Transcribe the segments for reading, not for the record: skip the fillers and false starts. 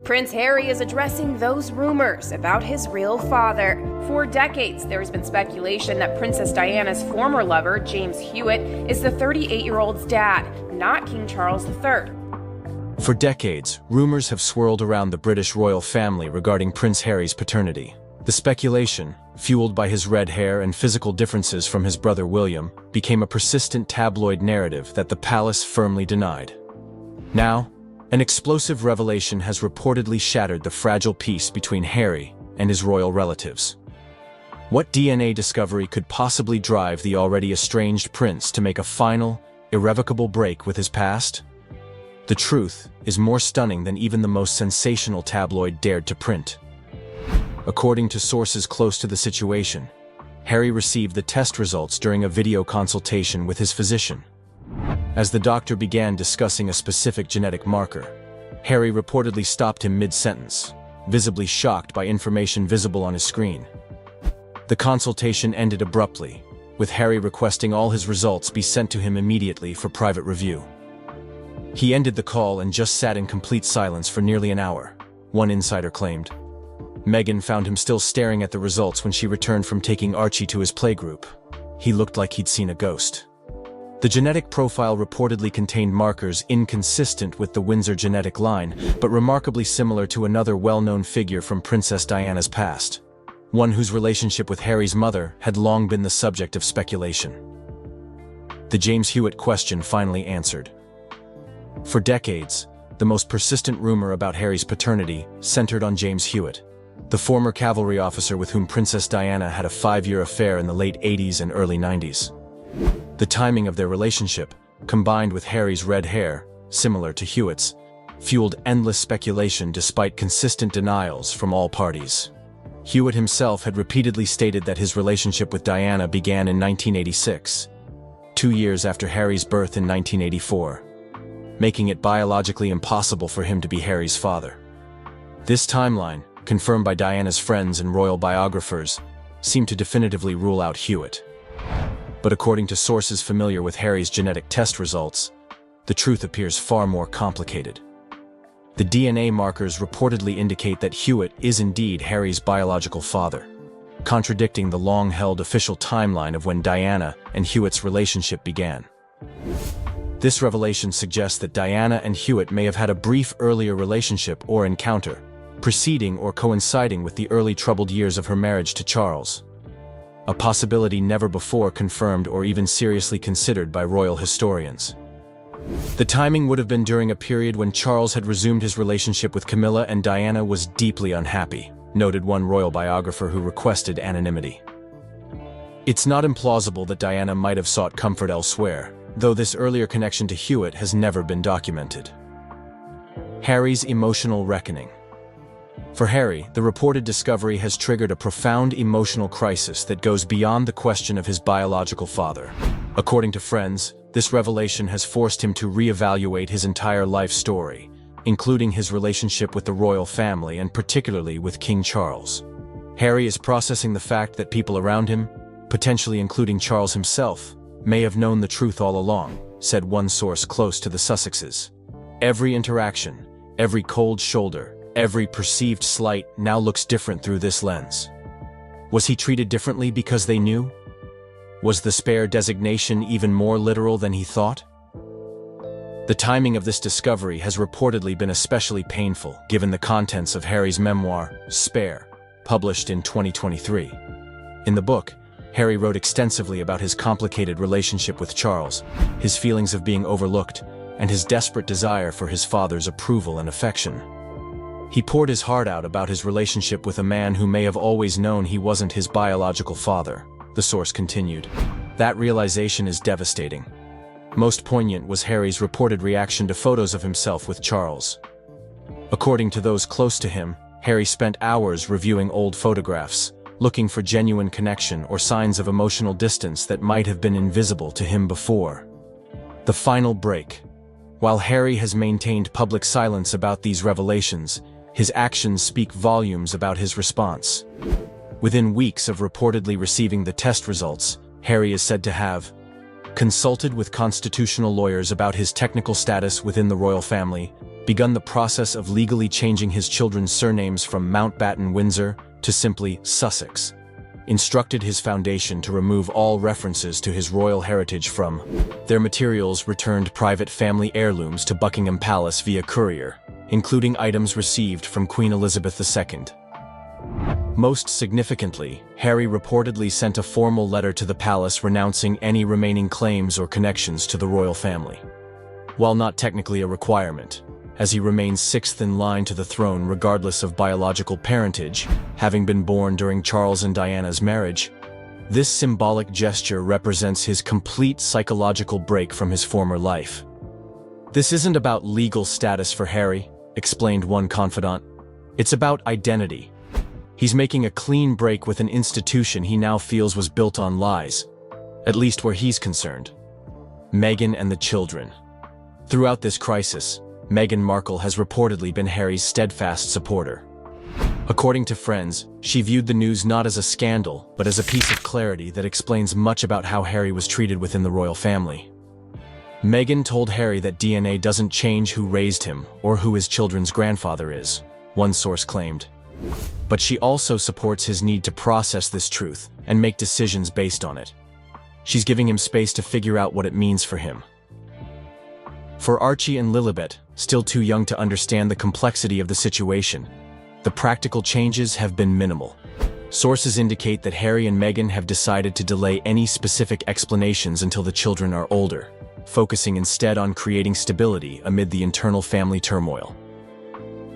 Prince Harry is addressing those rumors about his real father. For decades, there has been speculation that Princess Diana's former lover, James Hewitt, is the 38-year-old's dad, not King Charles III. For decades, rumors have swirled around the British royal family regarding Prince Harry's paternity. The speculation, fueled by his red hair and physical differences from his brother William, became a persistent tabloid narrative that the palace firmly denied. Now, an explosive revelation has reportedly shattered the fragile peace between Harry and his royal relatives. What DNA discovery could possibly drive the already estranged prince to make a final, irrevocable break with his past? The truth is more stunning than even the most sensational tabloid dared to print. According to sources close to the situation, Harry received the test results during a video consultation with his physician. As the doctor began discussing a specific genetic marker, Harry reportedly stopped him mid-sentence, visibly shocked by information visible on his screen. The consultation ended abruptly, with Harry requesting all his results be sent to him immediately for private review. He ended the call and just sat in complete silence for nearly an hour, one insider claimed. Meghan found him still staring at the results when she returned from taking Archie to his playgroup. He looked like he'd seen a ghost. The genetic profile reportedly contained markers inconsistent with the Windsor genetic line, but remarkably similar to another well-known figure from Princess Diana's past, one whose relationship with Harry's mother had long been the subject of speculation. The James Hewitt question finally answered. For decades, the most persistent rumor about Harry's paternity centered on James Hewitt, the former cavalry officer with whom Princess Diana had a 5-year affair in the late 80s and early 90s. The timing of their relationship, combined with Harry's red hair, similar to Hewitt's, fueled endless speculation despite consistent denials from all parties. Hewitt himself had repeatedly stated that his relationship with Diana began in 1986, 2 years after Harry's birth in 1984, making it biologically impossible for him to be Harry's father. This timeline, confirmed by Diana's friends and royal biographers, seemed to definitively rule out Hewitt. But according to sources familiar with Harry's genetic test results, the truth appears far more complicated. The DNA markers reportedly indicate that Hewitt is indeed Harry's biological father, contradicting the long-held official timeline of when Diana and Hewitt's relationship began. This revelation suggests that Diana and Hewitt may have had a brief earlier relationship or encounter, preceding or coinciding with the early troubled years of her marriage to Charles, a possibility never before confirmed or even seriously considered by royal historians. The timing would have been during a period when Charles had resumed his relationship with Camilla and Diana was deeply unhappy, noted one royal biographer who requested anonymity. It's not implausible that Diana might have sought comfort elsewhere, though this earlier connection to Hewitt has never been documented. Harry's emotional reckoning. For Harry, the reported discovery has triggered a profound emotional crisis that goes beyond the question of his biological father. According to friends, this revelation has forced him to reevaluate his entire life story, including his relationship with the royal family and particularly with King Charles. Harry is processing the fact that people around him, potentially including Charles himself, may have known the truth all along, said one source close to the Sussexes. Every interaction, every cold shoulder, every perceived slight now looks different through this lens. Was he treated differently because they knew? Was the spare designation even more literal than he thought? The timing of this discovery has reportedly been especially painful given the contents of Harry's memoir, Spare, published in 2023. In the book, Harry wrote extensively about his complicated relationship with Charles, his feelings of being overlooked, and his desperate desire for his father's approval and affection. He poured his heart out about his relationship with a man who may have always known he wasn't his biological father, the source continued. That realization is devastating. Most poignant was Harry's reported reaction to photos of himself with Charles. According to those close to him, Harry spent hours reviewing old photographs, looking for genuine connection or signs of emotional distance that might have been invisible to him before. The final break. While Harry has maintained public silence about these revelations, his actions speak volumes about his response. Within weeks of reportedly receiving the test results, Harry is said to have consulted with constitutional lawyers about his technical status within the royal family, begun the process of legally changing his children's surnames from Mountbatten Windsor to simply Sussex, instructed his foundation to remove all references to his royal heritage from their materials, returned private family heirlooms to Buckingham Palace via courier, including items received from Queen Elizabeth II. Most significantly, Harry reportedly sent a formal letter to the palace renouncing any remaining claims or connections to the royal family. While not technically a requirement, as he remains sixth in line to the throne regardless of biological parentage, having been born during Charles and Diana's marriage, this symbolic gesture represents his complete psychological break from his former life. "This isn't about legal status for Harry," explained one confidant. "It's about identity. He's making a clean break with an institution he now feels was built on lies, at least where he's concerned." Meghan and the children. Throughout this crisis, Meghan Markle has reportedly been Harry's steadfast supporter. According to friends, she viewed the news not as a scandal, but as a piece of clarity that explains much about how Harry was treated within the royal family. Meghan told Harry that DNA doesn't change who raised him or who his children's grandfather is, one source claimed. But she also supports his need to process this truth and make decisions based on it. She's giving him space to figure out what it means for him. For Archie and Lilibet, still too young to understand the complexity of the situation, the practical changes have been minimal. Sources indicate that Harry and Meghan have decided to delay any specific explanations until the children are older, focusing instead on creating stability amid the internal family turmoil.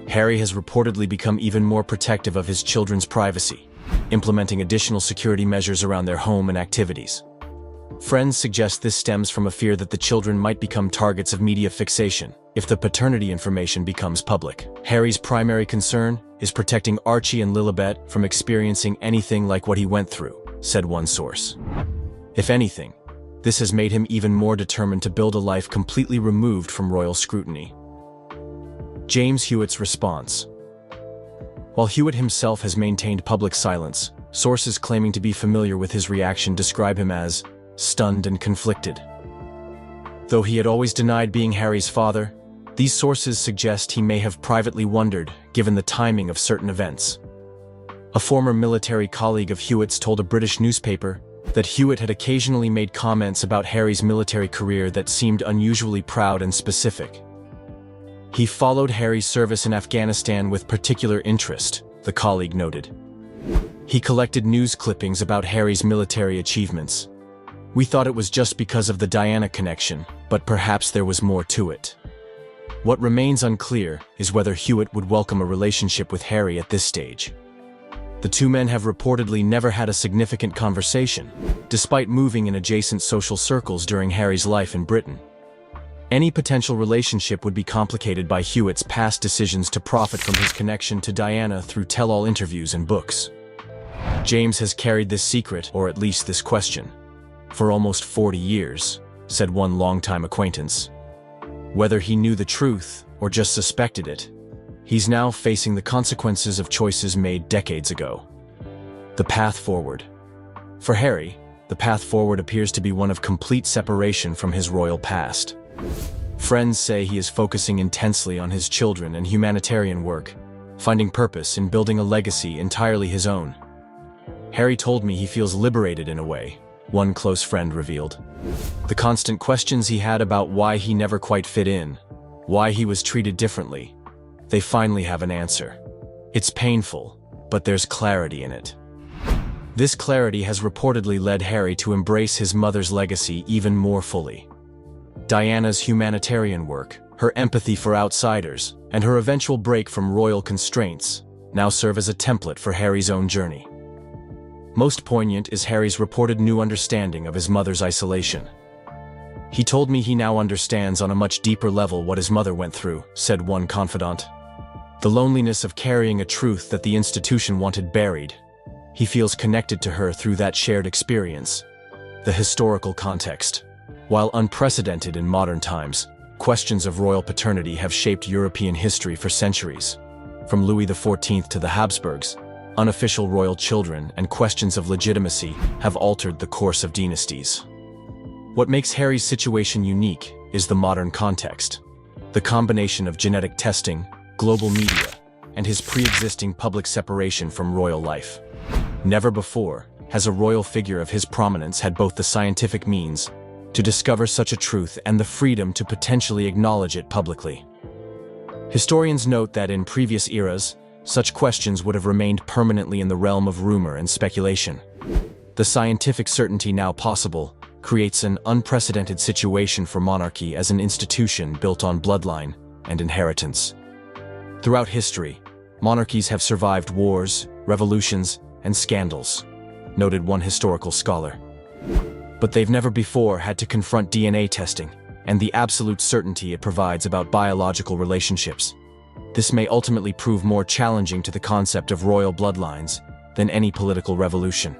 Harry has reportedly become even more protective of his children's privacy, implementing additional security measures around their home and activities. Friends suggest this stems from a fear that the children might become targets of media fixation if the paternity information becomes public. Harry's primary concern is protecting Archie and Lilibet from experiencing anything like what he went through, said one source. If anything, this has made him even more determined to build a life completely removed from royal scrutiny. James Hewitt's response. While Hewitt himself has maintained public silence, sources claiming to be familiar with his reaction describe him as stunned and conflicted. Though he had always denied being Harry's father, these sources suggest he may have privately wondered, given the timing of certain events. A former military colleague of Hewitt's told a British newspaper that Hewitt had occasionally made comments about Harry's military career that seemed unusually proud and specific. He followed Harry's service in Afghanistan with particular interest, the colleague noted. He collected news clippings about Harry's military achievements. We thought it was just because of the Diana connection, but perhaps there was more to it. What remains unclear is whether Hewitt would welcome a relationship with Harry at this stage. The two men have reportedly never had a significant conversation, despite moving in adjacent social circles during Harry's life in Britain. Any potential relationship would be complicated by Hewitt's past decisions to profit from his connection to Diana through tell-all interviews and books. James has carried this secret, or at least this question, for almost 40 years, said one longtime acquaintance. Whether he knew the truth or just suspected it, he's now facing the consequences of choices made decades ago. The path forward. For Harry, the path forward appears to be one of complete separation from his royal past. Friends say he is focusing intensely on his children and humanitarian work, finding purpose in building a legacy entirely his own. Harry told me he feels liberated in a way, one close friend revealed. The constant questions he had about why he never quite fit in, why he was treated differently, they finally have an answer. It's painful, but there's clarity in it. This clarity has reportedly led Harry to embrace his mother's legacy even more fully. Diana's humanitarian work, her empathy for outsiders, and her eventual break from royal constraints now serve as a template for Harry's own journey. Most poignant is Harry's reported new understanding of his mother's isolation. He told me he now understands on a much deeper level what his mother went through, said one confidant. The loneliness of carrying a truth that the institution wanted buried. He feels connected to her through that shared experience. The historical context. While unprecedented in modern times, questions of royal paternity have shaped European history for centuries. From Louis XIV to the Habsburgs, unofficial royal children and questions of legitimacy have altered the course of dynasties. What makes Harry's situation unique is the modern context. The combination of genetic testing, global media, and his pre-existing public separation from royal life. Never before has a royal figure of his prominence had both the scientific means to discover such a truth and the freedom to potentially acknowledge it publicly. Historians note that in previous eras, such questions would have remained permanently in the realm of rumor and speculation. The scientific certainty now possible creates an unprecedented situation for monarchy as an institution built on bloodline and inheritance. Throughout history, monarchies have survived wars, revolutions, and scandals, noted one historical scholar. But they've never before had to confront DNA testing and the absolute certainty it provides about biological relationships. This may ultimately prove more challenging to the concept of royal bloodlines than any political revolution.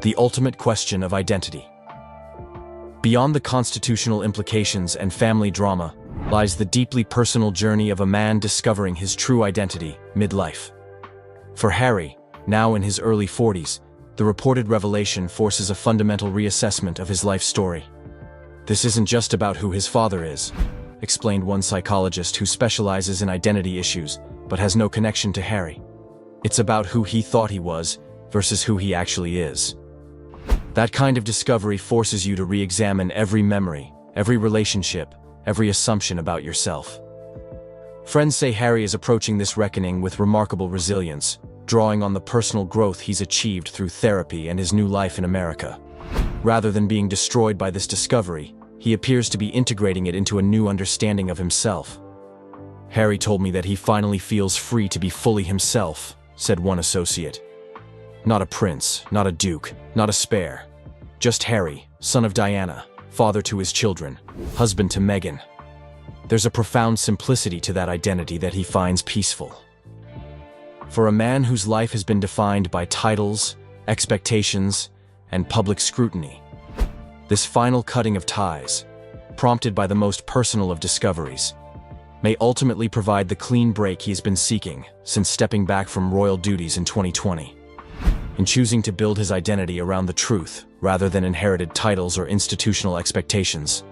The ultimate question of identity. Beyond the constitutional implications and family drama lies the deeply personal journey of a man discovering his true identity midlife. For Harry, now in his early 40s, the reported revelation forces a fundamental reassessment of his life story. This isn't just about who his father is, explained one psychologist who specializes in identity issues but has no connection to Harry. It's about who he thought he was versus who he actually is. That kind of discovery forces you to re-examine every memory, every relationship, every assumption about yourself. Friends say Harry is approaching this reckoning with remarkable resilience, drawing on the personal growth he's achieved through therapy and his new life in America. Rather than being destroyed by this discovery, he appears to be integrating it into a new understanding of himself. Harry told me that he finally feels free to be fully himself, said one associate. Not a prince, not a duke, not a spare. Just Harry, son of Diana, father to his children, husband to Meghan. There's a profound simplicity to that identity that he finds peaceful. For a man whose life has been defined by titles, expectations, and public scrutiny, this final cutting of ties, prompted by the most personal of discoveries, may ultimately provide the clean break he has been seeking since stepping back from royal duties in 2020. In choosing to build his identity around the truth rather than inherited titles or institutional expectations,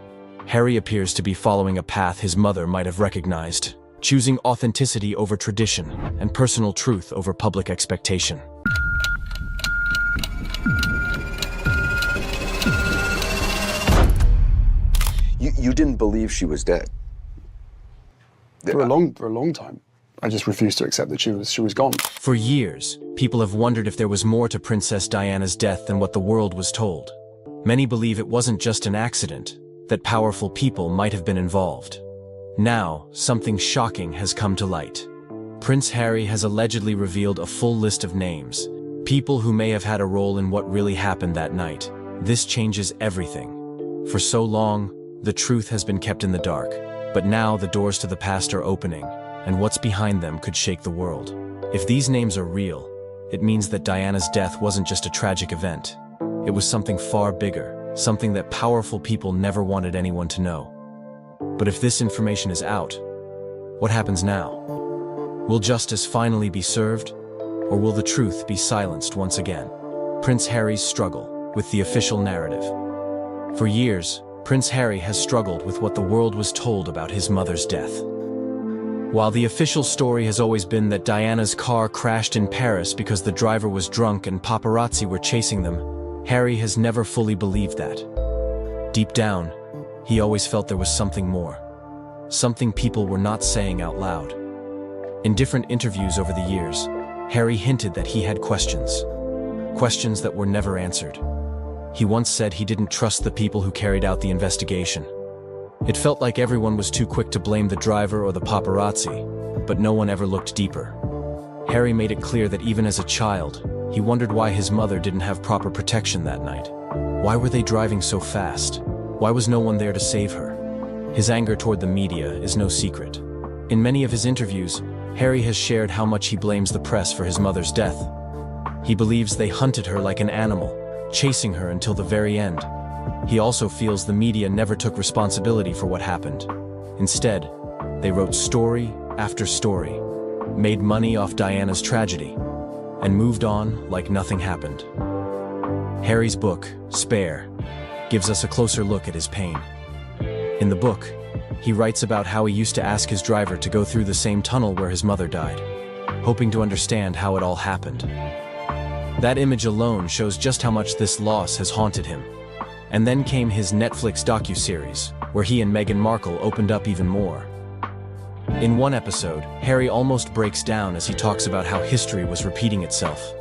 Harry appears to be following a path his mother might have recognized, choosing authenticity over tradition and personal truth over public expectation. You didn't believe she was dead? For a long time. I just refused to accept that she was gone. For years, people have wondered if there was more to Princess Diana's death than what the world was told. Many believe it wasn't just an accident, that powerful people might have been involved. Now, something shocking has come to light. Prince Harry has allegedly revealed a full list of names, people who may have had a role in what really happened that night. This changes everything. For so long, the truth has been kept in the dark, but now the doors to the past are opening, and what's behind them could shake the world. If these names are real, it means that Diana's death wasn't just a tragic event. It was something far bigger, something that powerful people never wanted anyone to know. But if this information is out, what happens now? Will justice finally be served, or will the truth be silenced once again? Prince Harry's struggle with the official narrative. For years, Prince Harry has struggled with what the world was told about his mother's death. While the official story has always been that Diana's car crashed in Paris because the driver was drunk and paparazzi were chasing them, Harry has never fully believed that. Deep down, he always felt there was something more. Something people were not saying out loud. In different interviews over the years, Harry hinted that he had questions. Questions that were never answered. He once said he didn't trust the people who carried out the investigation. It felt like everyone was too quick to blame the driver or the paparazzi, but no one ever looked deeper. Harry made it clear that even as a child, he wondered why his mother didn't have proper protection that night. Why were they driving so fast? Why was no one there to save her? His anger toward the media is no secret. In many of his interviews, Harry has shared how much he blames the press for his mother's death. He believes they hunted her like an animal, chasing her until the very end. He also feels the media never took responsibility for what happened. Instead, they wrote story after story, made money off Diana's tragedy, and moved on like nothing happened. Harry's book, Spare, gives us a closer look at his pain. In the book, He writes about how he used to ask his driver to go through the same tunnel where his mother died, hoping to understand how it all happened. That image alone shows just how much this loss has haunted him. And then came his Netflix docuseries, where he and Meghan Markle opened up even more. In one episode, Harry almost breaks down as he talks about how history was repeating itself.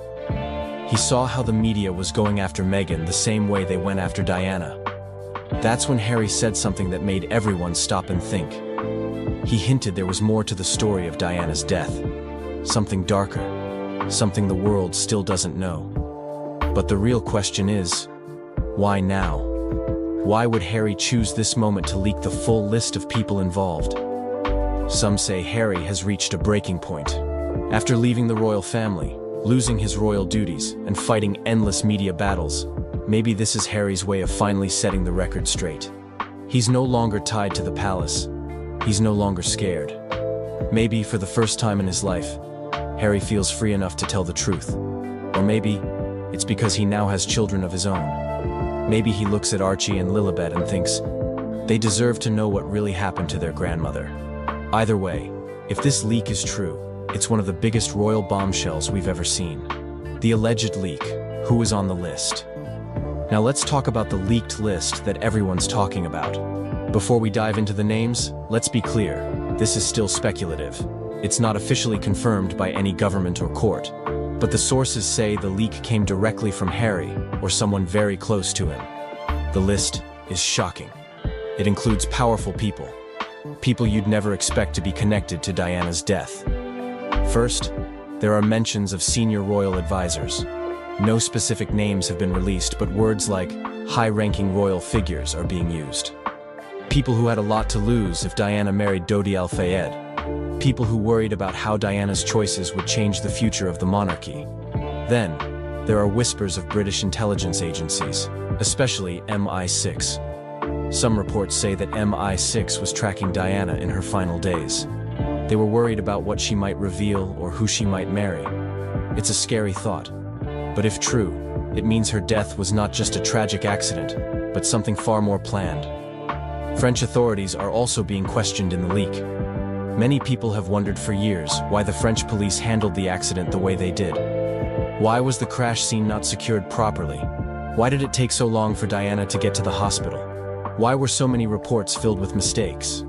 He saw how the media was going after Meghan the same way they went after Diana. That's when Harry said something that made everyone stop and think. He hinted there was more to the story of Diana's death. Something darker. Something the world still doesn't know. But the real question is, why now? Why would Harry choose this moment to leak the full list of people involved? Some say Harry has reached a breaking point. After leaving the royal family, losing his royal duties, and fighting endless media battles, maybe this is Harry's way of finally setting the record straight. He's no longer tied to the palace. He's no longer scared. Maybe for the first time in his life, Harry feels free enough to tell the truth. Or maybe it's because he now has children of his own. Maybe he looks at Archie and Lilibet and thinks, they deserve to know what really happened to their grandmother. Either way, if this leak is true, it's one of the biggest royal bombshells we've ever seen. The alleged leak, who is on the list? Now let's talk about the leaked list that everyone's talking about. Before we dive into the names, let's be clear, this is still speculative. It's not officially confirmed by any government or court, but the sources say the leak came directly from Harry or someone very close to him. The list is shocking. It includes powerful people. People you'd never expect to be connected to Diana's death. First, there are mentions of senior royal advisors. No specific names have been released, but words like high-ranking royal figures are being used. People who had a lot to lose if Diana married Dodi Al-Fayed. People who worried about how Diana's choices would change the future of the monarchy. Then, there are whispers of British intelligence agencies, especially MI6. Some reports say that MI6 was tracking Diana in her final days. They were worried about what she might reveal or who she might marry. It's a scary thought. But if true, it means her death was not just a tragic accident, but something far more planned. French authorities are also being questioned in the leak. Many people have wondered for years why the French police handled the accident the way they did. Why was the crash scene not secured properly? Why did it take so long for Diana to get to the hospital? Why were so many reports filled with mistakes?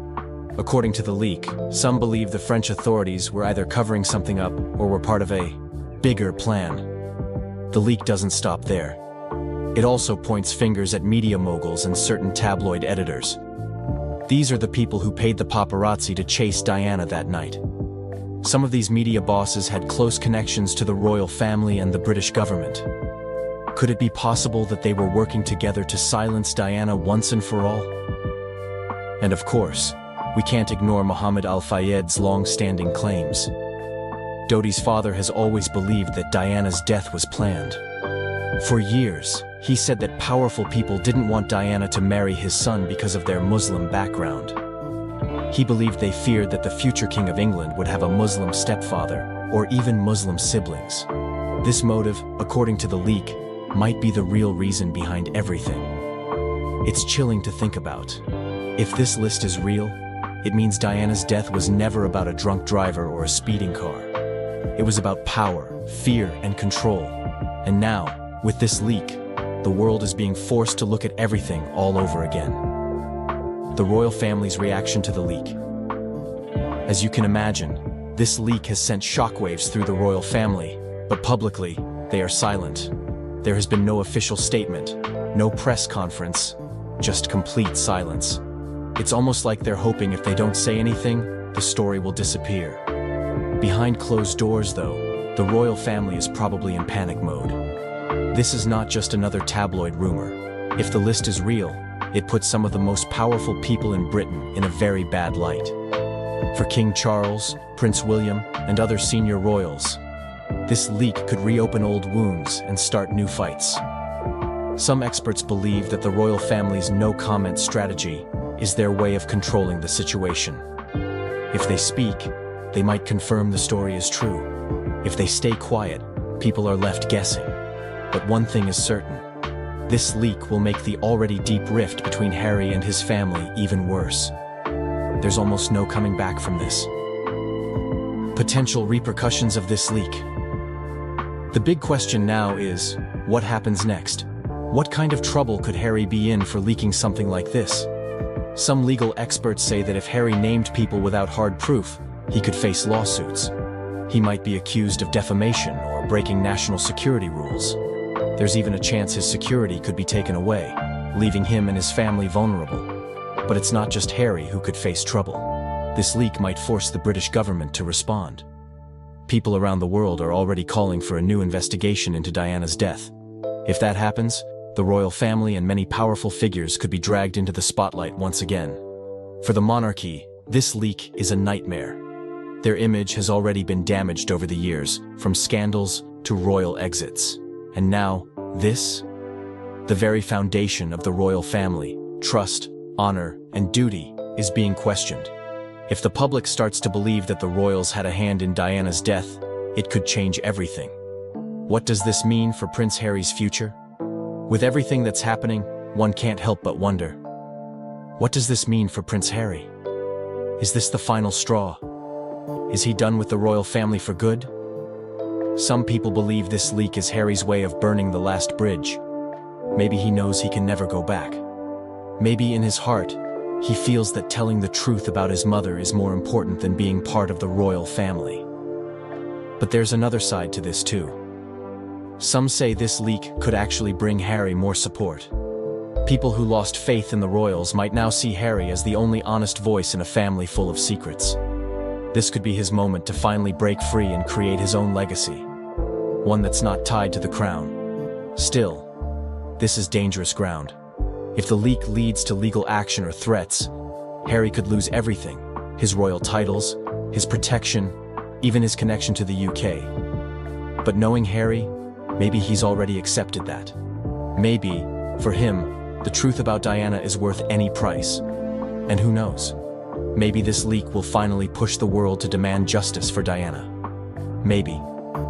According to the leak, some believe the French authorities were either covering something up or were part of a bigger plan. The leak doesn't stop there. It also points fingers at media moguls and certain tabloid editors. These are the people who paid the paparazzi to chase Diana that night. Some of these media bosses had close connections to the royal family and the British government. Could it be possible that they were working together to silence Diana once and for all? And of course, we can't ignore Mohammed Al-Fayed's long-standing claims. Dodi's father has always believed that Diana's death was planned. For years, he said that powerful people didn't want Diana to marry his son because of their Muslim background. He believed they feared that the future King of England would have a Muslim stepfather, or even Muslim siblings. This motive, according to the leak, might be the real reason behind everything. It's chilling to think about. If this list is real, it means Diana's death was never about a drunk driver or a speeding car. It was about power, fear, and control. And now, with this leak, the world is being forced to look at everything all over again. The royal family's reaction to the leak. As you can imagine, this leak has sent shockwaves through the royal family, but publicly, they are silent. There has been no official statement, no press conference, just complete silence. It's almost like they're hoping if they don't say anything, the story will disappear. Behind closed doors, though, the royal family is probably in panic mode. This is not just another tabloid rumor. If the list is real, it puts some of the most powerful people in Britain in a very bad light. For King Charles, Prince William, and other senior royals, this leak could reopen old wounds and start new fights. Some experts believe that the royal family's no-comment strategy is their way of controlling the situation. If they speak, they might confirm the story is true. If they stay quiet, people are left guessing. But one thing is certain. This leak will make the already deep rift between Harry and his family even worse. there's almost no coming back from this. Potential repercussions of this leak. The big question now is, what happens next? What kind of trouble could Harry be in for leaking something like this? Some legal experts say that if Harry named people without hard proof, he could face lawsuits. He might be accused of defamation or breaking national security rules. There's even a chance his security could be taken away, leaving him and his family vulnerable. But it's not just Harry who could face trouble. This leak might force the British government to respond. People around the world are already calling for a new investigation into Diana's death. If that happens, the royal family and many powerful figures could be dragged into the spotlight once again. For the monarchy, this leak is a nightmare. Their image has already been damaged over the years, from scandals to royal exits. And now, this? The very foundation of the royal family, trust, honor, and duty, is being questioned. If the public starts to believe that the royals had a hand in Diana's death, it could change everything. What does this mean for Prince Harry's future? With everything that's happening, one can't help but wonder. What does this mean for Prince Harry? Is this the final straw? Is he done with the royal family for good? Some people believe this leak is Harry's way of burning the last bridge. Maybe he knows he can never go back. Maybe in his heart, he feels that telling the truth about his mother is more important than being part of the royal family. But there's another side to this too. Some say this leak could actually bring Harry more support. People who lost faith in the royals might now see Harry as the only honest voice in a family full of secrets. This could be his moment to finally break free and create his own legacy. One that's not tied to the crown. Still, this is dangerous ground. If the leak leads to legal action or threats, Harry could lose everything. His royal titles, his protection, even his connection to the UK. But knowing Harry, maybe he's already accepted that. Maybe, for him, the truth about Diana is worth any price. And who knows? Maybe this leak will finally push the world to demand justice for Diana. Maybe,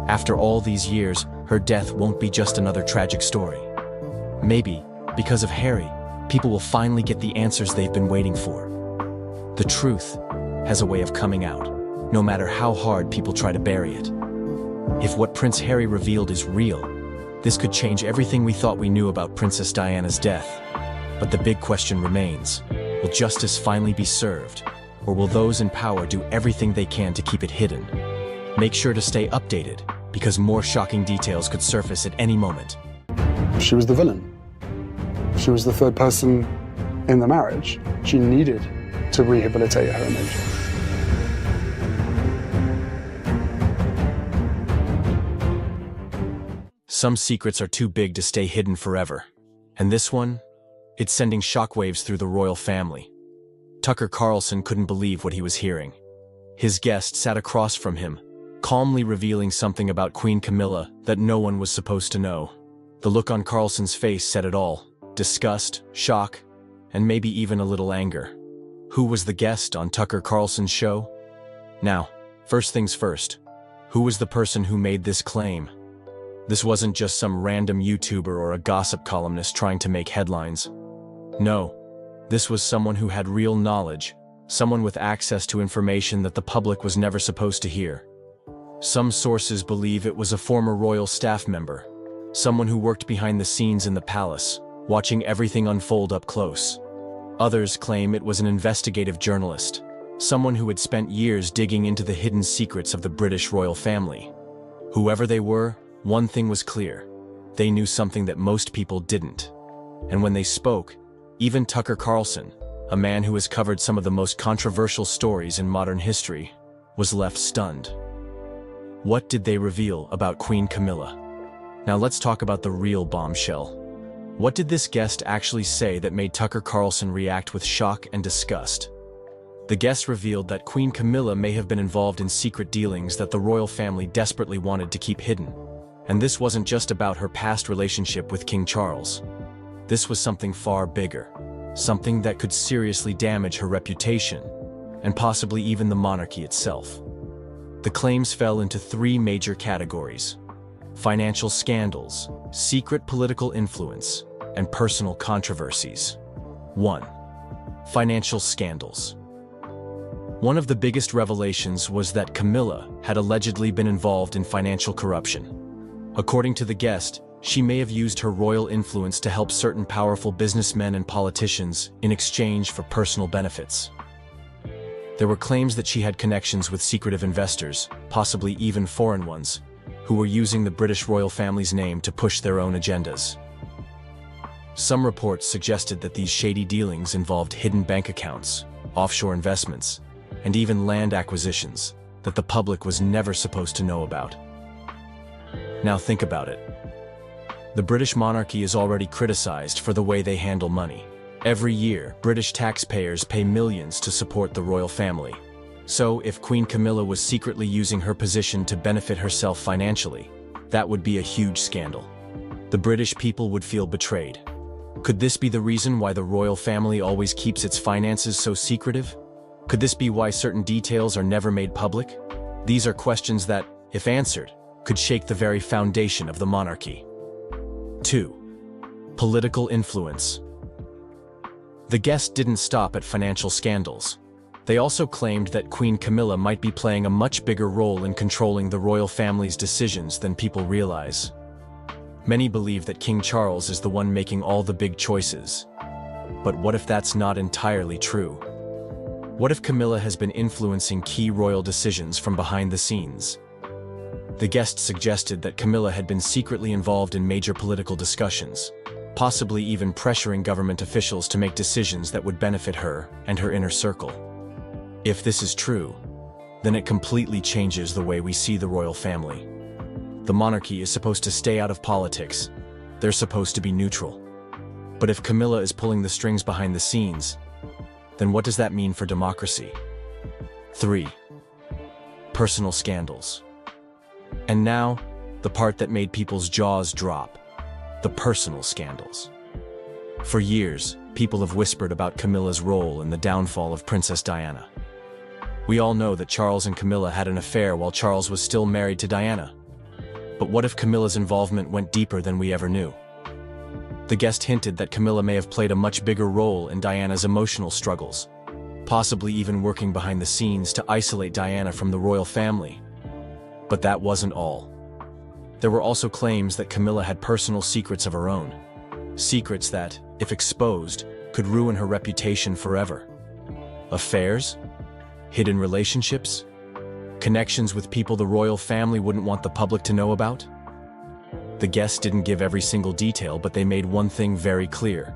after all these years, her death won't be just another tragic story. Maybe, because of Harry, people will finally get the answers they've been waiting for. The truth has a way of coming out, no matter how hard people try to bury it. If what Prince Harry revealed is real, this could change everything we thought we knew about Princess Diana's death. But the big question remains, will justice finally be served? Or will those in power do everything they can to keep it hidden? Make sure to stay updated, because more shocking details could surface at any moment. She was the villain. She was the third person in the marriage. She needed to rehabilitate her image. Some secrets are too big to stay hidden forever. And this one? It's sending shockwaves through the royal family. Tucker Carlson couldn't believe what he was hearing. His guest sat across from him, calmly revealing something about Queen Camilla that no one was supposed to know. The look on Carlson's face said it all. Disgust, shock, and maybe even a little anger. Who was the guest on Tucker Carlson's show? Now, first things first. Who was the person who made this claim? This wasn't just some random YouTuber or a gossip columnist trying to make headlines. No, this was someone who had real knowledge, someone with access to information that the public was never supposed to hear. Some sources believe it was a former royal staff member, someone who worked behind the scenes in the palace, watching everything unfold up close. Others claim it was an investigative journalist, someone who had spent years digging into the hidden secrets of the British royal family. Whoever they were, one thing was clear. They knew something that most people didn't. And when they spoke, even Tucker Carlson, a man who has covered some of the most controversial stories in modern history, was left stunned. What did they reveal about Queen Camilla? Now let's talk about the real bombshell. What did this guest actually say that made Tucker Carlson react with shock and disgust? The guest revealed that Queen Camilla may have been involved in secret dealings that the royal family desperately wanted to keep hidden. And this wasn't just about her past relationship with King Charles. This was something far bigger, something that could seriously damage her reputation, and possibly even the monarchy itself. The claims fell into three major categories: financial scandals, secret political influence, and personal controversies. 1. Financial scandals. One of the biggest revelations was that Camilla had allegedly been involved in financial corruption. According to the guest, she may have used her royal influence to help certain powerful businessmen and politicians in exchange for personal benefits. There were claims that she had connections with secretive investors, possibly even foreign ones, who were using the British royal family's name to push their own agendas. Some reports suggested that these shady dealings involved hidden bank accounts, offshore investments, and even land acquisitions that the public was never supposed to know about. Now think about it. The British monarchy is already criticized for the way they handle money. Every year, British taxpayers pay millions to support the royal family. So, if Queen Camilla was secretly using her position to benefit herself financially, that would be a huge scandal. The British people would feel betrayed. Could this be the reason why the royal family always keeps its finances so secretive? Could this be why certain details are never made public? These are questions that, if answered, could shake the very foundation of the monarchy. 2. Political influence. The guest didn't stop at financial scandals. They also claimed that Queen Camilla might be playing a much bigger role in controlling the royal family's decisions than people realize. Many believe that King Charles is the one making all the big choices. But what if that's not entirely true? What if Camilla has been influencing key royal decisions from behind the scenes? The guest suggested that Camilla had been secretly involved in major political discussions, possibly even pressuring government officials to make decisions that would benefit her and her inner circle. If this is true, then it completely changes the way we see the royal family. The monarchy is supposed to stay out of politics. They're supposed to be neutral. But if Camilla is pulling the strings behind the scenes, then what does that mean for democracy? 3. Personal scandals. And now, the part that made people's jaws drop. The personal scandals. For years, people have whispered about Camilla's role in the downfall of Princess Diana. We all know that Charles and Camilla had an affair while Charles was still married to Diana. But what if Camilla's involvement went deeper than we ever knew? The guest hinted that Camilla may have played a much bigger role in Diana's emotional struggles, possibly even working behind the scenes to isolate Diana from the royal family. But that wasn't all. There were also claims that Camilla had personal secrets of her own. Secrets that, if exposed, could ruin her reputation forever. Affairs? Hidden relationships? Connections with people the royal family wouldn't want the public to know about? The guests didn't give every single detail, but they made one thing very clear.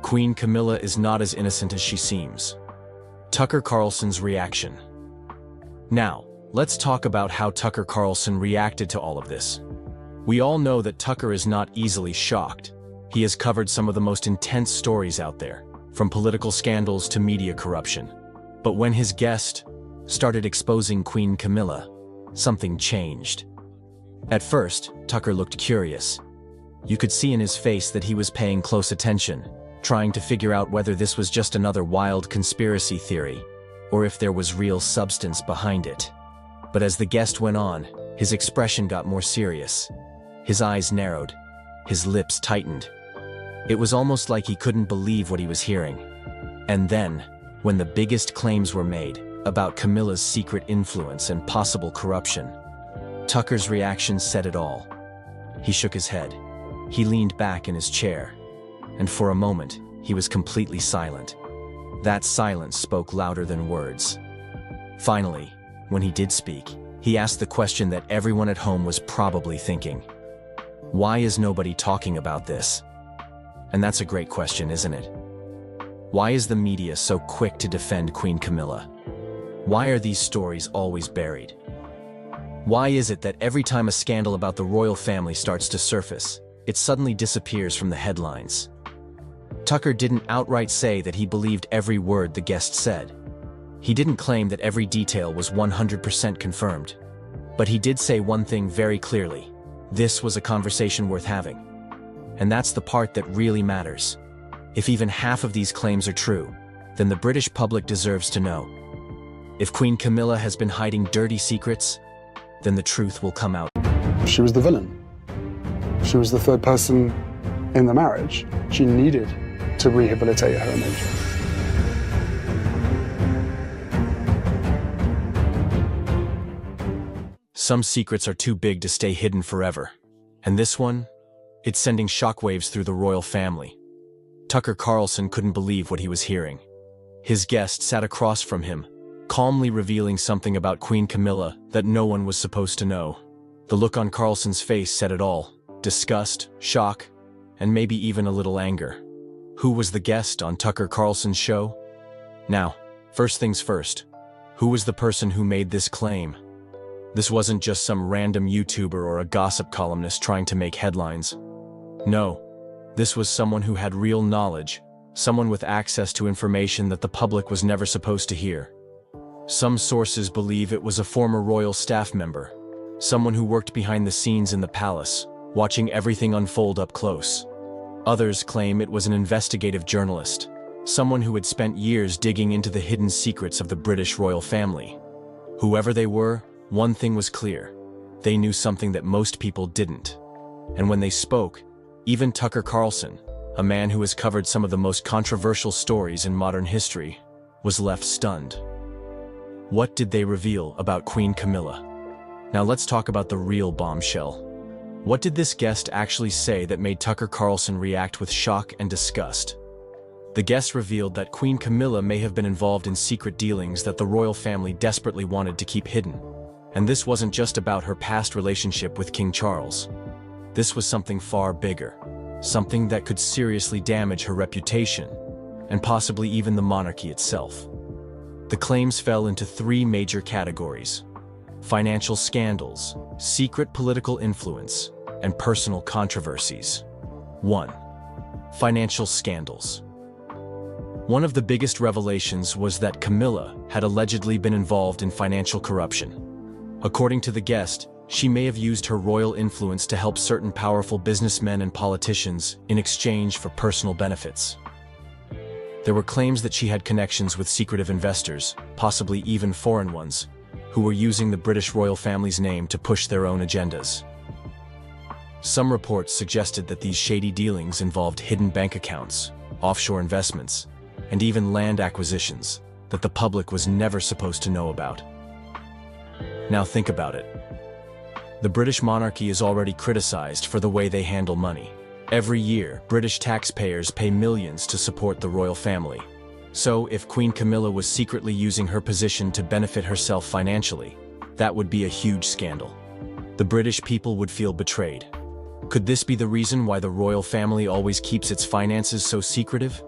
Queen Camilla is not as innocent as she seems. Tucker Carlson's reaction. Now, let's talk about how Tucker Carlson reacted to all of this. We all know that Tucker is not easily shocked. He has covered some of the most intense stories out there, from political scandals to media corruption. But when his guest started exposing Queen Camilla, something changed. At first, Tucker looked curious. You could see in his face that he was paying close attention, trying to figure out whether this was just another wild conspiracy theory, or if there was real substance behind it. But as the guest went on, his expression got more serious. His eyes narrowed, his lips tightened. It was almost like he couldn't believe what he was hearing. And then, when the biggest claims were made about Camilla's secret influence and possible corruption, Tucker's reaction said it all. He shook his head. He leaned back in his chair. And for a moment, he was completely silent. That silence spoke louder than words. Finally, when he did speak, he asked the question that everyone at home was probably thinking. Why is nobody talking about this? And that's a great question, isn't it? Why is the media so quick to defend Queen Camilla? Why are these stories always buried? Why is it that every time a scandal about the royal family starts to surface, it suddenly disappears from the headlines? Tucker didn't outright say that he believed every word the guest said. He didn't claim that every detail was 100% confirmed. But he did say one thing very clearly. This was a conversation worth having. And that's the part that really matters. If even half of these claims are true, then the British public deserves to know. If Queen Camilla has been hiding dirty secrets, then the truth will come out. She was the villain. She was the third person in the marriage. She needed to rehabilitate her image. Some secrets are too big to stay hidden forever. And this one? It's sending shockwaves through the royal family. Tucker Carlson couldn't believe what he was hearing. His guest sat across from him, calmly revealing something about Queen Camilla that no one was supposed to know. The look on Carlson's face said it all: disgust, shock, and maybe even a little anger. Who was the guest on Tucker Carlson's show? Now, first things first, who was the person who made this claim? This wasn't just some random YouTuber or a gossip columnist trying to make headlines. No, this was someone who had real knowledge, someone with access to information that the public was never supposed to hear. Some sources believe it was a former royal staff member, someone who worked behind the scenes in the palace, watching everything unfold up close. Others claim it was an investigative journalist, someone who had spent years digging into the hidden secrets of the British royal family. Whoever they were, one thing was clear: they knew something that most people didn't. And when they spoke, even Tucker Carlson, a man who has covered some of the most controversial stories in modern history, was left stunned. What did they reveal about Queen Camilla? Now let's talk about the real bombshell. What did this guest actually say that made Tucker Carlson react with shock and disgust? The guest revealed that Queen Camilla may have been involved in secret dealings that the royal family desperately wanted to keep hidden. And this wasn't just about her past relationship with King Charles. This was something far bigger, something that could seriously damage her reputation, and possibly even the monarchy itself. The claims fell into three major categories: financial scandals, secret political influence, and personal controversies. 1. Financial scandals. One of the biggest revelations was that Camilla had allegedly been involved in financial corruption. According to the guest, she may have used her royal influence to help certain powerful businessmen and politicians in exchange for personal benefits. There were claims that she had connections with secretive investors, possibly even foreign ones, who were using the British royal family's name to push their own agendas. Some reports suggested that these shady dealings involved hidden bank accounts, offshore investments, and even land acquisitions that the public was never supposed to know about. Now think about it. The British monarchy is already criticized for the way they handle money. Every year, British taxpayers pay millions to support the royal family. So, if Queen Camilla was secretly using her position to benefit herself financially, that would be a huge scandal. The British people would feel betrayed. Could this be the reason why the royal family always keeps its finances so secretive?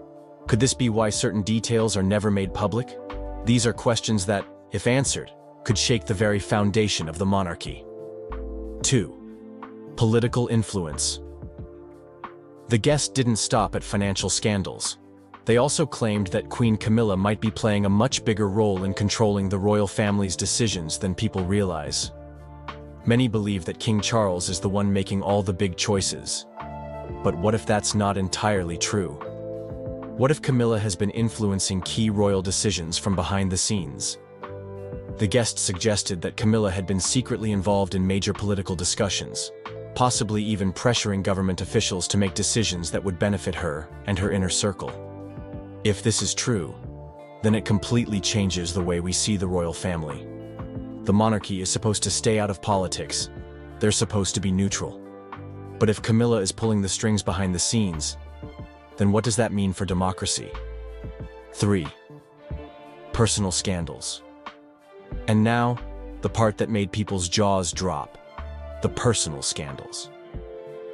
Could this be why certain details are never made public? These are questions that, if answered, could shake the very foundation of the monarchy. 2. Political influence. The guest didn't stop at financial scandals. They also claimed that Queen Camilla might be playing a much bigger role in controlling the royal family's decisions than people realize. Many believe that King Charles is the one making all the big choices. But what if that's not entirely true? What if Camilla has been influencing key royal decisions from behind the scenes? The guest suggested that Camilla had been secretly involved in major political discussions, possibly even pressuring government officials to make decisions that would benefit her and her inner circle. If this is true, then it completely changes the way we see the royal family. The monarchy is supposed to stay out of politics. They're supposed to be neutral. But if Camilla is pulling the strings behind the scenes, then what does that mean for democracy? 3. Personal scandals. And now, the part that made people's jaws drop: the personal scandals.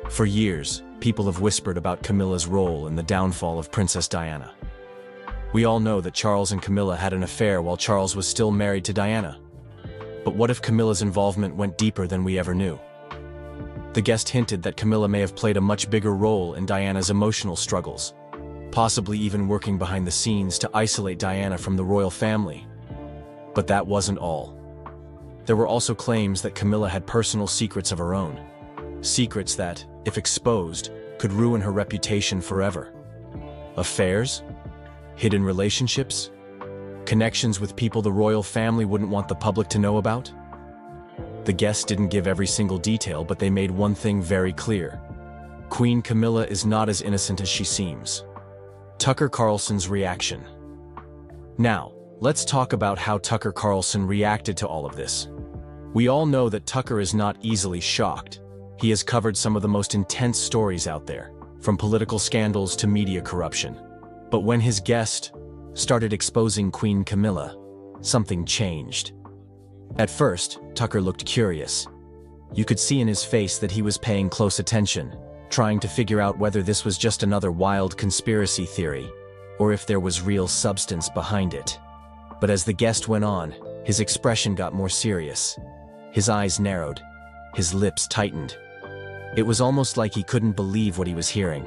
For years, people have whispered about Camilla's role in the downfall of Princess Diana. We all know that Charles and Camilla had an affair while Charles was still married to Diana. But what if Camilla's involvement went deeper than we ever knew? The guest hinted that Camilla may have played a much bigger role in Diana's emotional struggles, possibly even working behind the scenes to isolate Diana from the royal family. But that wasn't all. There were also claims that Camilla had personal secrets of her own. Secrets that, if exposed, could ruin her reputation forever. Affairs? Hidden relationships? Connections with people the royal family wouldn't want the public to know about? The guests didn't give every single detail, but they made one thing very clear. Queen Camilla is not as innocent as she seems. Tucker Carlson's reaction. Now, let's talk about how Tucker Carlson reacted to all of this. We all know that Tucker is not easily shocked. He has covered some of the most intense stories out there, from political scandals to media corruption. But when his guest started exposing Queen Camilla, something changed. At first, Tucker looked curious. You could see in his face that he was paying close attention, trying to figure out whether this was just another wild conspiracy theory, or if there was real substance behind it. But as the guest went on, his expression got more serious. His eyes narrowed, his lips tightened. It was almost like he couldn't believe what he was hearing.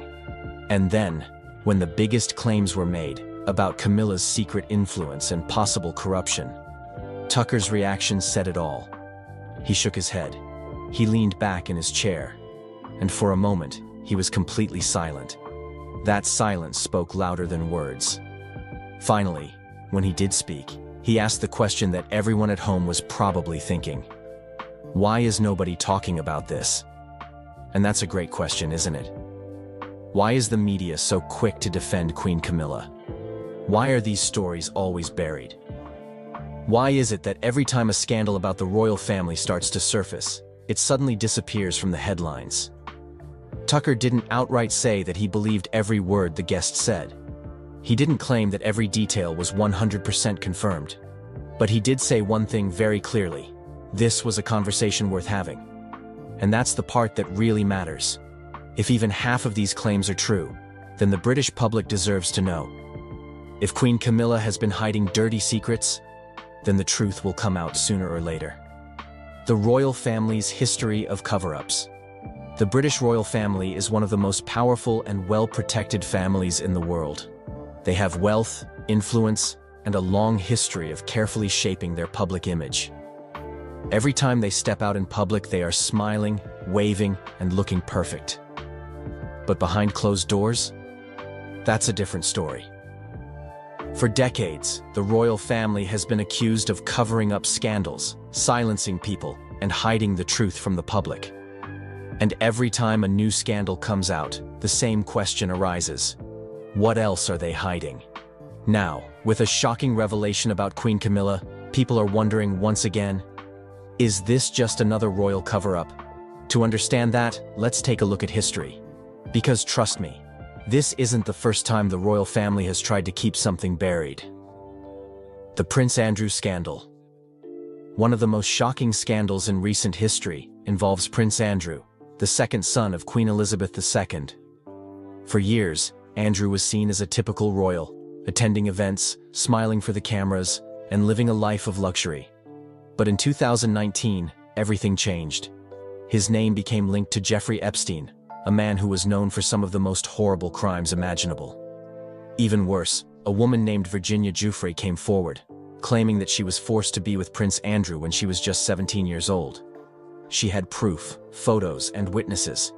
And then, when the biggest claims were made about Camilla's secret influence and possible corruption, Tucker's reaction said it all. He shook his head. He leaned back in his chair. And for a moment, he was completely silent. That silence spoke louder than words. Finally, when he did speak, he asked the question that everyone at home was probably thinking. Why is nobody talking about this? And that's a great question, isn't it? Why is the media so quick to defend Queen Camilla? Why are these stories always buried? Why is it that every time a scandal about the royal family starts to surface, it suddenly disappears from the headlines? Tucker didn't outright say that he believed every word the guest said. He didn't claim that every detail was 100% confirmed. But he did say one thing very clearly. This was a conversation worth having. And that's the part that really matters. If even half of these claims are true, then the British public deserves to know. If Queen Camilla has been hiding dirty secrets, then the truth will come out sooner or later. The royal family's history of cover-ups. The British royal family is one of the most powerful and well-protected families in the world. They have wealth, influence, and a long history of carefully shaping their public image. Every time they step out in public, they are smiling, waving, and looking perfect. But behind closed doors, that's a different story. For decades, the royal family has been accused of covering up scandals, silencing people, and hiding the truth from the public. And every time a new scandal comes out, the same question arises. What else are they hiding? Now, with a shocking revelation about Queen Camilla, people are wondering once again, is this just another royal cover-up? To understand that, let's take a look at history. Because trust me, this isn't the first time the royal family has tried to keep something buried. The Prince Andrew scandal. One of the most shocking scandals in recent history involves Prince Andrew, the second son of Queen Elizabeth II. For years, Andrew was seen as a typical royal, attending events, smiling for the cameras, and living a life of luxury. But in 2019, everything changed. His name became linked to Jeffrey Epstein, a man who was known for some of the most horrible crimes imaginable. Even worse, a woman named Virginia Giuffre came forward, claiming that she was forced to be with Prince Andrew when she was just 17 years old. She had proof, photos, and witnesses.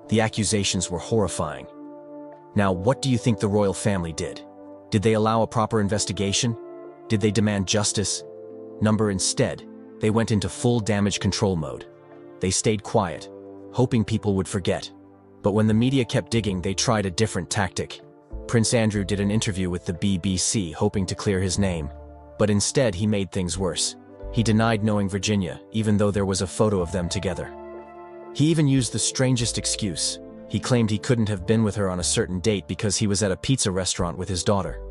The accusations were horrifying. Now, what do you think the royal family did? Did they allow a proper investigation? Did they demand justice? Instead, they went into full damage control mode. They stayed quiet, hoping people would forget. But when the media kept digging, they tried a different tactic. Prince Andrew did an interview with the BBC, hoping to clear his name. But instead, he made things worse. He denied knowing Virginia, even though there was a photo of them together. He even used the strangest excuse. He claimed he couldn't have been with her on a certain date because he was at a pizza restaurant with his daughter.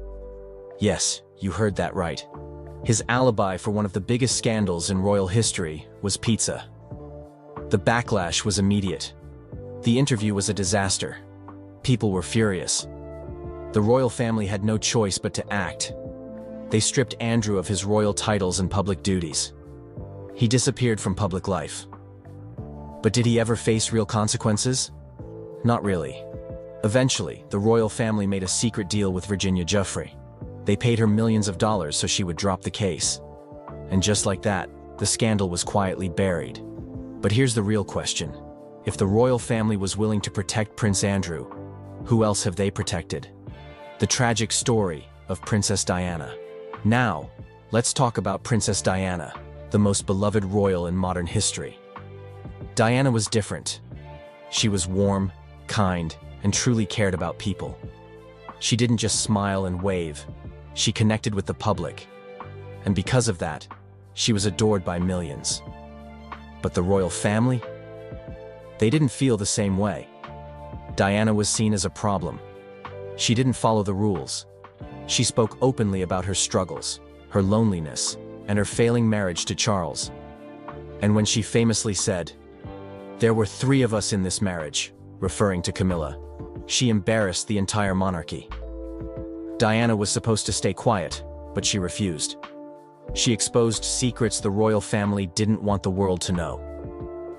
Yes, you heard that right. His alibi for one of the biggest scandals in royal history was pizza. The backlash was immediate. The interview was a disaster. People were furious. The royal family had no choice but to act. They stripped Andrew of his royal titles and public duties. He disappeared from public life. But did he ever face real consequences? Not really. Eventually, the royal family made a secret deal with Virginia Giuffre. They paid her millions of dollars so she would drop the case. And just like that, the scandal was quietly buried. But here's the real question. If the royal family was willing to protect Prince Andrew, who else have they protected? The tragic story of Princess Diana. Now, let's talk about Princess Diana, the most beloved royal in modern history. Diana was different. She was warm, kind, and truly cared about people. She didn't just smile and wave. She connected with the public. And because of that, she was adored by millions. But the royal family? They didn't feel the same way. Diana was seen as a problem. She didn't follow the rules. She spoke openly about her struggles, her loneliness, and her failing marriage to Charles. And when she famously said, "There were 3 of us in this marriage," referring to Camilla, she embarrassed the entire monarchy. Diana was supposed to stay quiet, but she refused. She exposed secrets the royal family didn't want the world to know.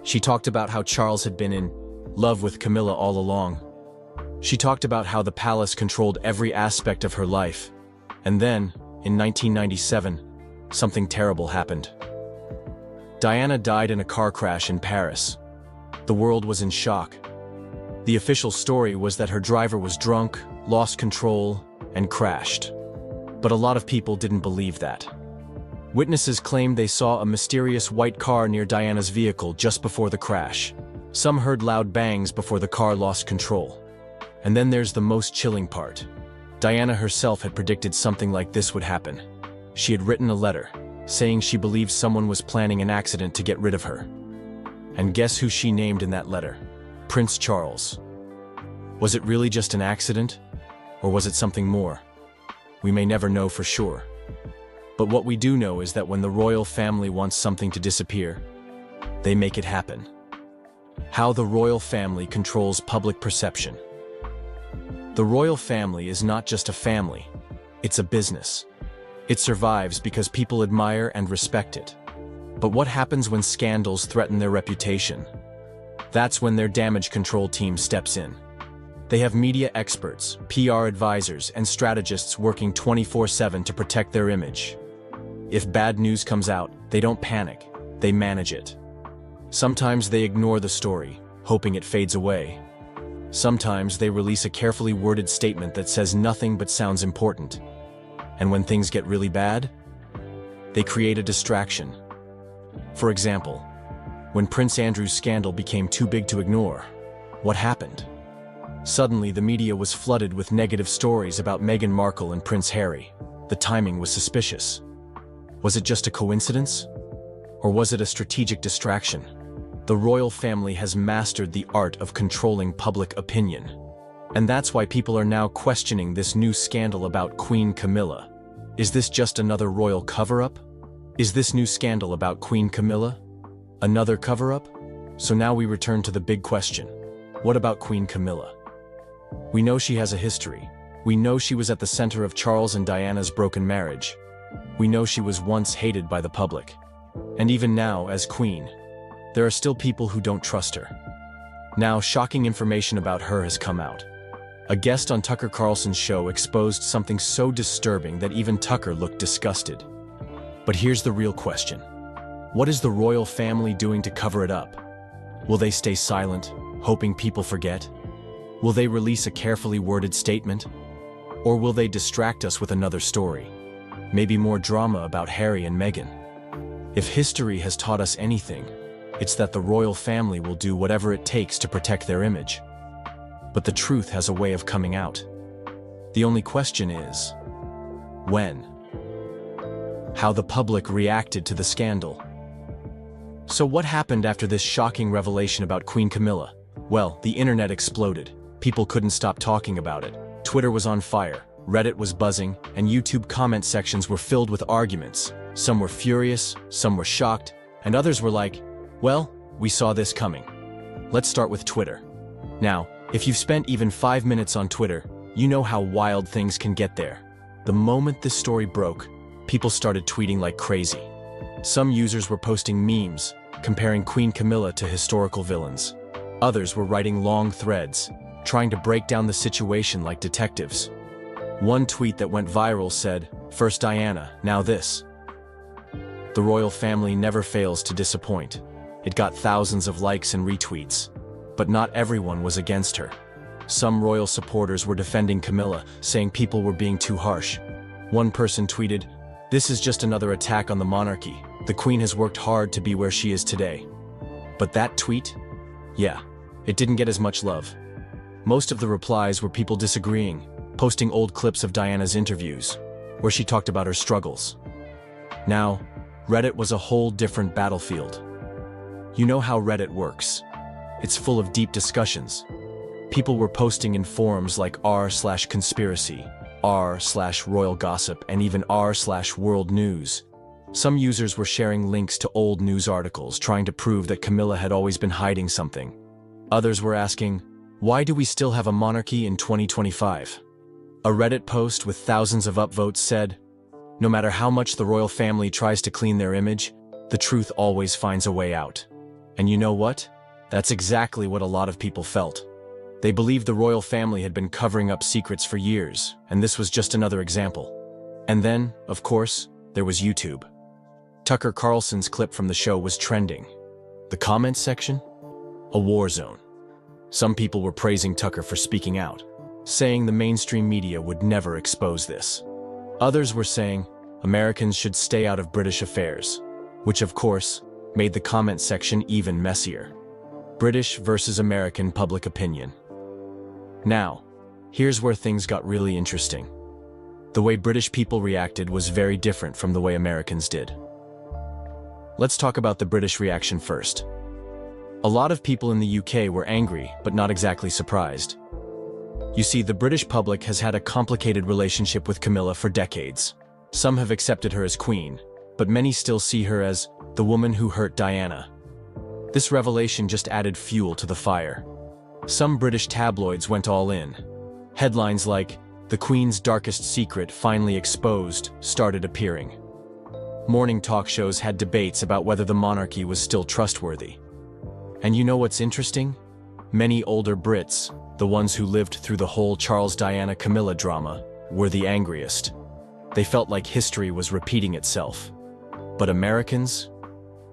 She talked about how Charles had been in love with Camilla all along. She talked about how the palace controlled every aspect of her life. And then, in 1997, something terrible happened. Diana died in a car crash in Paris. The world was in shock. The official story was that her driver was drunk, lost control, and crashed. But a lot of people didn't believe that. Witnesses claimed they saw a mysterious white car near Diana's vehicle just before the crash. Some heard loud bangs before the car lost control. And then there's the most chilling part. Diana herself had predicted something like this would happen. She had written a letter, saying she believed someone was planning an accident to get rid of her. And guess who she named in that letter? Prince Charles. Was it really just an accident? Or was it something more? We may never know for sure. But what we do know is that when the royal family wants something to disappear, they make it happen. How the royal family controls public perception. The royal family is not just a family, it's a business. It survives because people admire and respect it. But what happens when scandals threaten their reputation? That's when their damage control team steps in. They have media experts, PR advisors, and strategists working 24/7 to protect their image. If bad news comes out, they don't panic, they manage it. Sometimes they ignore the story, hoping it fades away. Sometimes they release a carefully worded statement that says nothing but sounds important. And when things get really bad, they create a distraction. For example, when Prince Andrew's scandal became too big to ignore, what happened? Suddenly, the media was flooded with negative stories about Meghan Markle and Prince Harry. The timing was suspicious. Was it just a coincidence? Or was it a strategic distraction? The royal family has mastered the art of controlling public opinion. And that's why people are now questioning this new scandal about Queen Camilla. Is this just another royal cover-up? Is this new scandal about Queen Camilla another cover-up? So now we return to the big question. What about Queen Camilla? We know she has a history. We know she was at the center of Charles and Diana's broken marriage. We know she was once hated by the public. And even now, as queen, there are still people who don't trust her. Now, shocking information about her has come out. A guest on Tucker Carlson's show exposed something so disturbing that even Tucker looked disgusted. But here's the real question. What is the royal family doing to cover it up? Will they stay silent, hoping people forget? Will they release a carefully worded statement? Or will they distract us with another story? Maybe more drama about Harry and Meghan. If history has taught us anything, it's that the royal family will do whatever it takes to protect their image. But the truth has a way of coming out. The only question is, when? How the public reacted to the scandal. So what happened after this shocking revelation about Queen Camilla? Well, the internet exploded. People couldn't stop talking about it. Twitter was on fire, Reddit was buzzing, and YouTube comment sections were filled with arguments. Some were furious, some were shocked, and others were like, well, we saw this coming. Let's start with Twitter. Now, if you've spent even 5 minutes on Twitter, you know how wild things can get there. The moment this story broke, people started tweeting like crazy. Some users were posting memes, comparing Queen Camilla to historical villains. Others were writing long threads, trying to break down the situation like detectives. One tweet that went viral said, "First Diana, now this." The royal family never fails to disappoint. It got thousands of likes and retweets. But not everyone was against her. Some royal supporters were defending Camilla, saying people were being too harsh. One person tweeted, "This is just another attack on the monarchy. The queen has worked hard to be where she is today." But that tweet? Yeah, it didn't get as much love. Most of the replies were people disagreeing, posting old clips of Diana's interviews, where she talked about her struggles. Now, Reddit was a whole different battlefield. You know how Reddit works. It's full of deep discussions. People were posting in forums like r/conspiracy, r/royal gossip, and even r/world news. Some users were sharing links to old news articles trying to prove that Camilla had always been hiding something. Others were asking, why do we still have a monarchy in 2025? A Reddit post with thousands of upvotes said, no matter how much the royal family tries to clean their image, the truth always finds a way out. And you know what? That's exactly what a lot of people felt. They believed the royal family had been covering up secrets for years, and this was just another example. And then, of course, there was YouTube. Tucker Carlson's clip from the show was trending. The comments section? A war zone. Some people were praising Tucker for speaking out, saying the mainstream media would never expose this. Others were saying Americans should stay out of British affairs, which of course made the comment section even messier. British versus American public opinion. Now, here's where things got really interesting. The way British people reacted was very different from the way Americans did. Let's talk about the British reaction first. A lot of people in the UK were angry, but not exactly surprised. You see, the British public has had a complicated relationship with Camilla for decades. Some have accepted her as queen, but many still see her as the woman who hurt Diana. This revelation just added fuel to the fire. Some British tabloids went all in. Headlines like, "The Queen's darkest secret finally exposed," started appearing. Morning talk shows had debates about whether the monarchy was still trustworthy. And you know what's interesting? Many older Brits, the ones who lived through the whole Charles-Diana-Camilla drama, were the angriest. They felt like history was repeating itself. But Americans?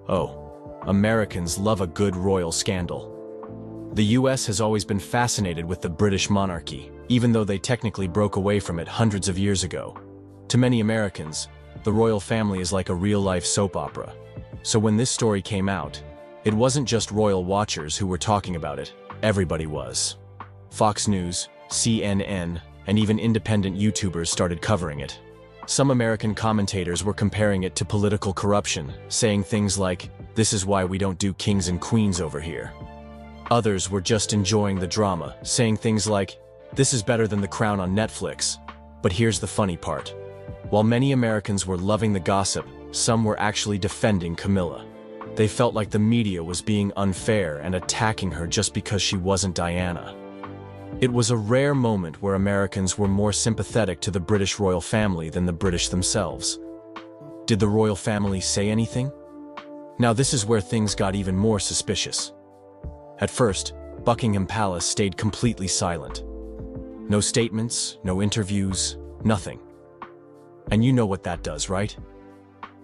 Oh, Americans love a good royal scandal. The US has always been fascinated with the British monarchy, even though they technically broke away from it hundreds of years ago. To many Americans, the royal family is like a real-life soap opera. So when this story came out, it wasn't just royal watchers who were talking about it, everybody was. Fox News, CNN, and even independent YouTubers started covering it. Some American commentators were comparing it to political corruption, saying things like, "This is why we don't do kings and queens over here." Others were just enjoying the drama, saying things like, "This is better than The Crown on Netflix." But here's the funny part. While many Americans were loving the gossip, some were actually defending Camilla. They felt like the media was being unfair and attacking her just because she wasn't Diana. It was a rare moment where Americans were more sympathetic to the British royal family than the British themselves. Did the royal family say anything? Now this is where things got even more suspicious. At first, Buckingham Palace stayed completely silent. No statements, no interviews, nothing. And you know what that does, right?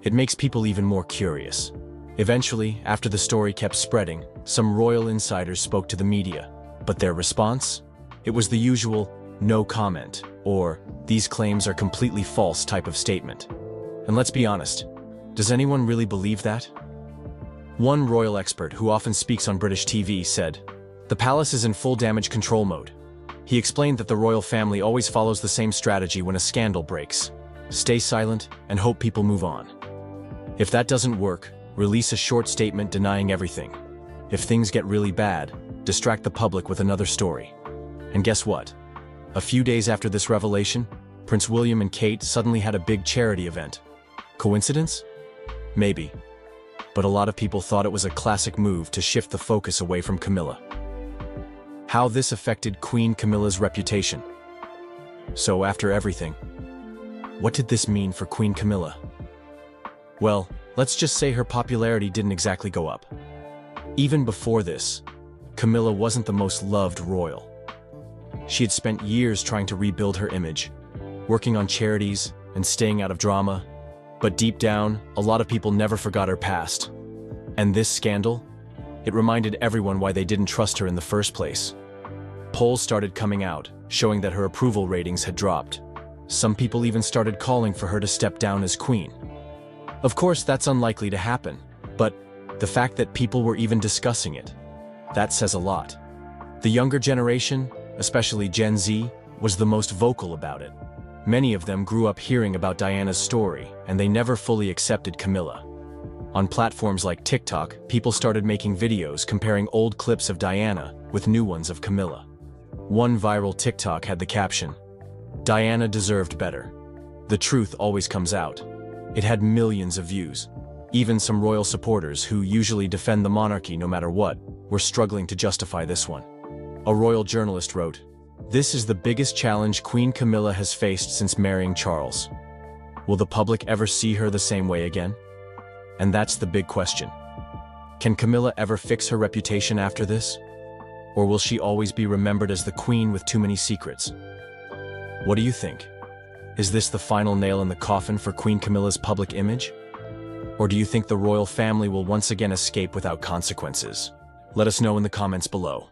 It makes people even more curious. Eventually, after the story kept spreading, some royal insiders spoke to the media. But their response? It was the usual, "no comment," or "these claims are completely false" type of statement. And let's be honest, does anyone really believe that? One royal expert who often speaks on British TV said, "The palace is in full damage control mode." He explained that the royal family always follows the same strategy when a scandal breaks. Stay silent and hope people move on. If that doesn't work, release a short statement denying everything. If things get really bad, distract the public with another story. And guess what? A few days after this revelation, Prince William and Kate suddenly had a big charity event. Coincidence? Maybe. But a lot of people thought it was a classic move to shift the focus away from Camilla. How this affected Queen Camilla's reputation. So after everything, what did this mean for Queen Camilla? Well, let's just say her popularity didn't exactly go up. Even before this, Camilla wasn't the most loved royal. She had spent years trying to rebuild her image, working on charities and staying out of drama. But deep down, a lot of people never forgot her past. And this scandal? It reminded everyone why they didn't trust her in the first place. Polls started coming out, showing that her approval ratings had dropped. Some people even started calling for her to step down as queen. Of course, that's unlikely to happen, but the fact that people were even discussing it, that says a lot. The younger generation, especially Gen Z, was the most vocal about it. Many of them grew up hearing about Diana's story, and they never fully accepted Camilla. On platforms like TikTok, people started making videos comparing old clips of Diana with new ones of Camilla. One viral TikTok had the caption, "Diana deserved better. The truth always comes out." It had millions of views. Even some royal supporters, who usually defend the monarchy no matter what, were struggling to justify this one. A royal journalist wrote, "This is the biggest challenge Queen Camilla has faced since marrying Charles. Will the public ever see her the same way again?" And that's the big question. Can Camilla ever fix her reputation after this? Or will she always be remembered as the queen with too many secrets? What do you think? Is this the final nail in the coffin for Queen Camilla's public image? Or do you think the royal family will once again escape without consequences? Let us know in the comments below.